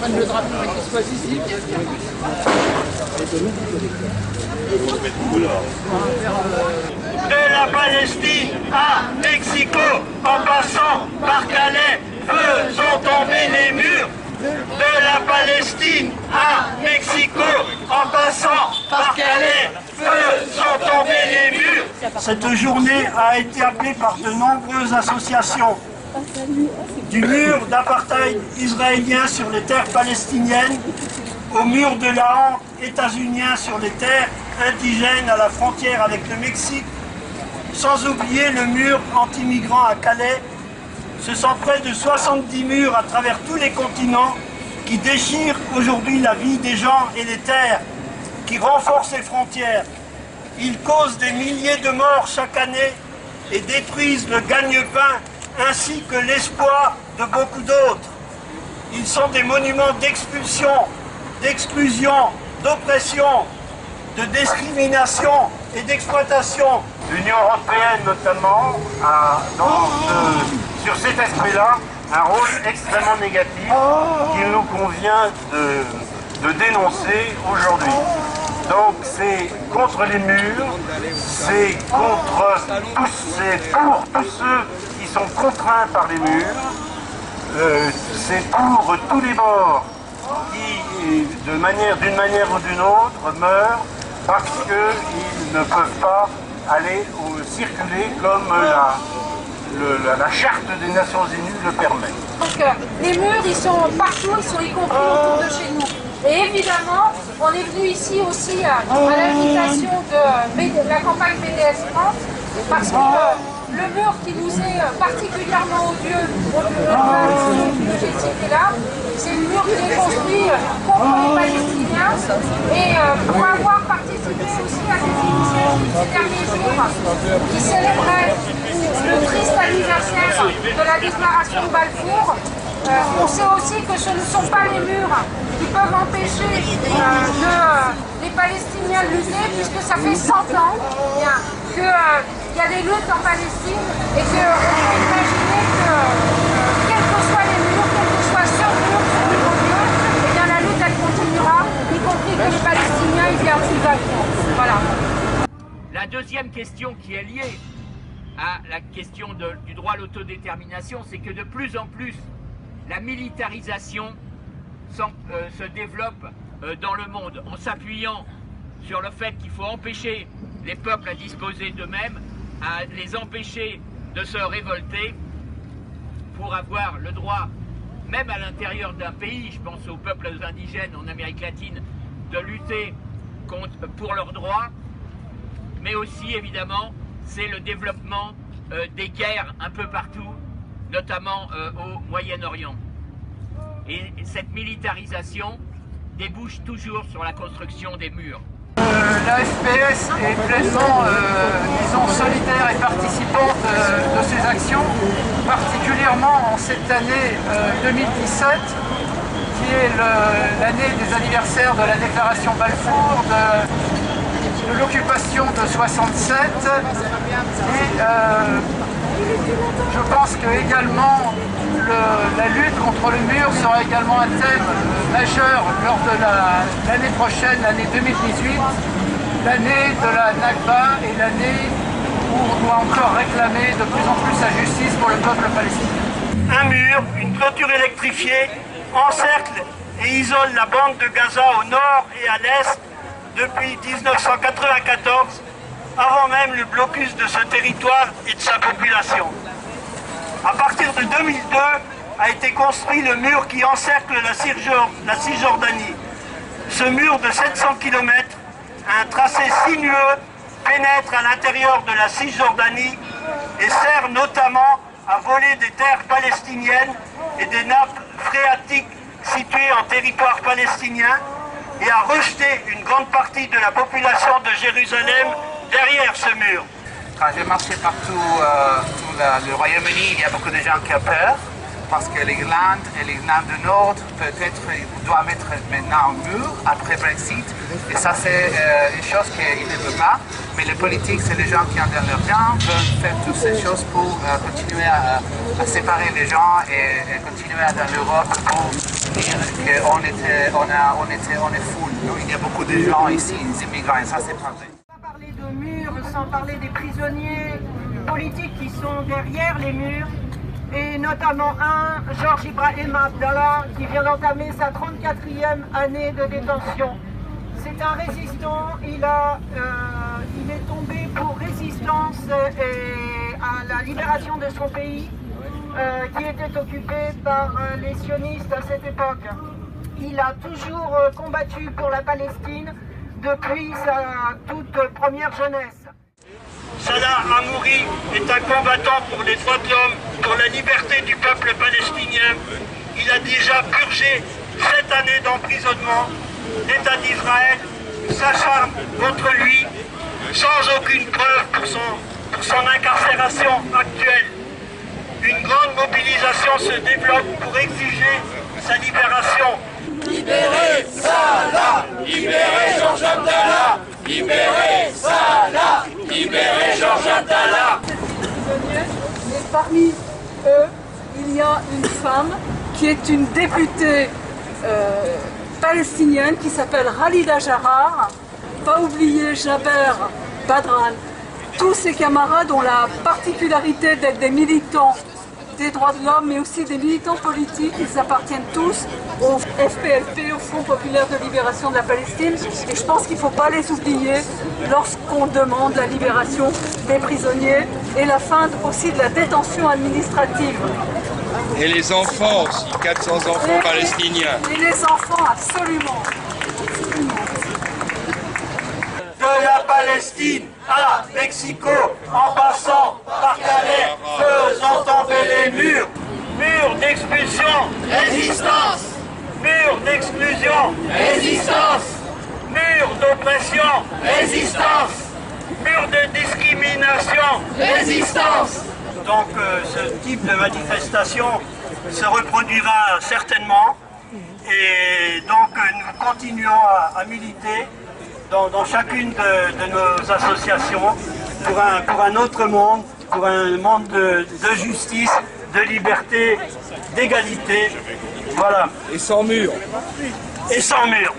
le drapeau qui se passe ici. De la Palestine à Mexico, en passant par Calais, faisons tomber les murs. De la Palestine à Mexico, en passant par Calais, faisons tomber les murs. Cette journée a été appelée par de nombreuses associations. Du mur d'apartheid israélien sur les terres palestiniennes, au mur de la honte états-unien sur les terres indigènes à la frontière avec le Mexique, sans oublier le mur anti-migrants à Calais. Ce sont près de 70 murs à travers tous les continents qui déchirent aujourd'hui la vie des gens et les terres, qui renforcent les frontières. Ils causent des milliers de morts chaque année et détruisent le gagne-pain ainsi que l'espoir de beaucoup d'autres. Ils sont des monuments d'expulsion, d'exclusion, d'oppression, de discrimination et d'exploitation. L'Union européenne notamment a sur cet aspect-là un rôle extrêmement négatif qu'il nous convient de dénoncer aujourd'hui. Donc c'est contre les murs, c'est pour tous ceux qui sont contraints par les murs, c'est pour tous les morts qui, d'une manière ou d'une autre, meurent parce qu'ils ne peuvent pas aller circuler comme la charte des Nations Unies le permet. Donc les murs, ils sont partout, ils sont y compris autour de chez nous. Et évidemment, on est venu ici aussi à l'invitation de la campagne BDS France, parce que le mur qui nous est particulièrement odieux, j'ai cité là, c'est le mur qui est construit contre les Palestiniens. Et pour avoir participé aussi à des initiatives ces derniers jours qui célébraient le triste anniversaire de la déclaration de Balfour, on sait aussi que ce ne sont pas les murs qui peuvent empêcher les Palestiniens de lutter, puisque ça fait 100 ans qu'il y a des luttes en Palestine et qu'on peut imaginer que quels que soient les murs, quel que soit ce mur, ce nouveau mur, eh bien la lutte elle continuera, y compris que les Palestiniens ils viendront. Voilà. La deuxième question qui est liée à la question du droit à l'autodétermination, c'est que de plus en plus la militarisation se développe dans le monde en s'appuyant sur le fait qu'il faut empêcher les peuples à disposer d'eux-mêmes, à les empêcher de se révolter pour avoir le droit, même à l'intérieur d'un pays, je pense aux peuples indigènes en Amérique latine, de lutter pour leurs droits, mais aussi évidemment c'est le développement des guerres un peu partout, notamment au Moyen-Orient. Et cette militarisation débouche toujours sur la construction des murs. La FPS est pleinement, disons, solidaire et participante de ces actions, particulièrement en cette année 2017, qui est l'année des anniversaires de la déclaration Balfour, de l'occupation de 67, et je pense que également la lutte contre le mur sera également un thème majeur lors de l'année prochaine, l'année 2018, l'année de la Nakba et l'année où on doit encore réclamer de plus en plus la justice pour le peuple palestinien. Un mur, une clôture électrifiée, encercle et isole la bande de Gaza au nord et à l'est depuis 1994, avant même le blocus de ce territoire et de sa population. À partir de 2002, a été construit le mur qui encercle la Cisjordanie. Ce mur de 700 km, un tracé sinueux, pénètre à l'intérieur de la Cisjordanie et sert notamment à voler des terres palestiniennes et des nappes phréatiques situées en territoire palestinien et à rejeter une grande partie de la population de Jérusalem derrière ce mur. Quand j'ai marché partout dans le Royaume-Uni, il y a beaucoup de gens qui ont peur parce que l'Irlande et l'Irlande du Nord, peut-être, doit mettre maintenant un mur après Brexit. Et ça, c'est une chose qu'ils ne veulent pas. Mais les politiques, c'est les gens qui ont de l'argent, veulent faire toutes ces choses pour continuer à séparer les gens et continuer dans l'Europe pour dire qu'on est fou. Il y a beaucoup de gens ici, des immigrants, et ça, c'est pas vrai. Sans parler de murs, sans parler des prisonniers politiques qui sont derrière les murs, et notamment Georges Ibrahim Abdallah, qui vient d'entamer sa 34e année de détention. C'est un résistant, il est tombé pour résistance à la libération de son pays, qui était occupé par les sionistes à cette époque. Il a toujours combattu pour la Palestine depuis sa toute première jeunesse. Salah Hamouri est un combattant pour les droits de l'homme, pour la liberté du peuple palestinien. Il a déjà purgé 7 années d'emprisonnement. L'État d'Israël s'acharne contre lui sans aucune preuve pour son incarcération actuelle. Une grande mobilisation se développe pour exiger sa libération. Libérez Salah, libérez Georges Abdallah, libérez Salah, libérez Georges Abdallah. Et parmi eux, il y a une femme qui est une députée palestinienne qui s'appelle Khalida Jarrar. Pas oublier Jaber Badran. Tous ces camarades ont la particularité d'être des militants des droits de l'homme, mais aussi des militants politiques. Ils appartiennent tous au FPLP, au Front Populaire de Libération de la Palestine. Et je pense qu'il ne faut pas les oublier lorsqu'on demande la libération des prisonniers et la fin aussi de la détention administrative. Et les enfants aussi, 400 enfants palestiniens. Et les enfants, absolument. De la Palestine à Mexico, en passant par Calais, faisant tomber les murs. Murs d'expulsion, résistance. Murs d'exclusion, résistance. Murs d'oppression, résistance. Murs de discrimination, résistance. Donc ce type de manifestation se reproduira certainement. Et donc nous continuons à militer dans chacune de nos associations pour un autre monde, pour un monde de justice, de liberté, d'égalité. Voilà. Et sans mur. Et sans mur.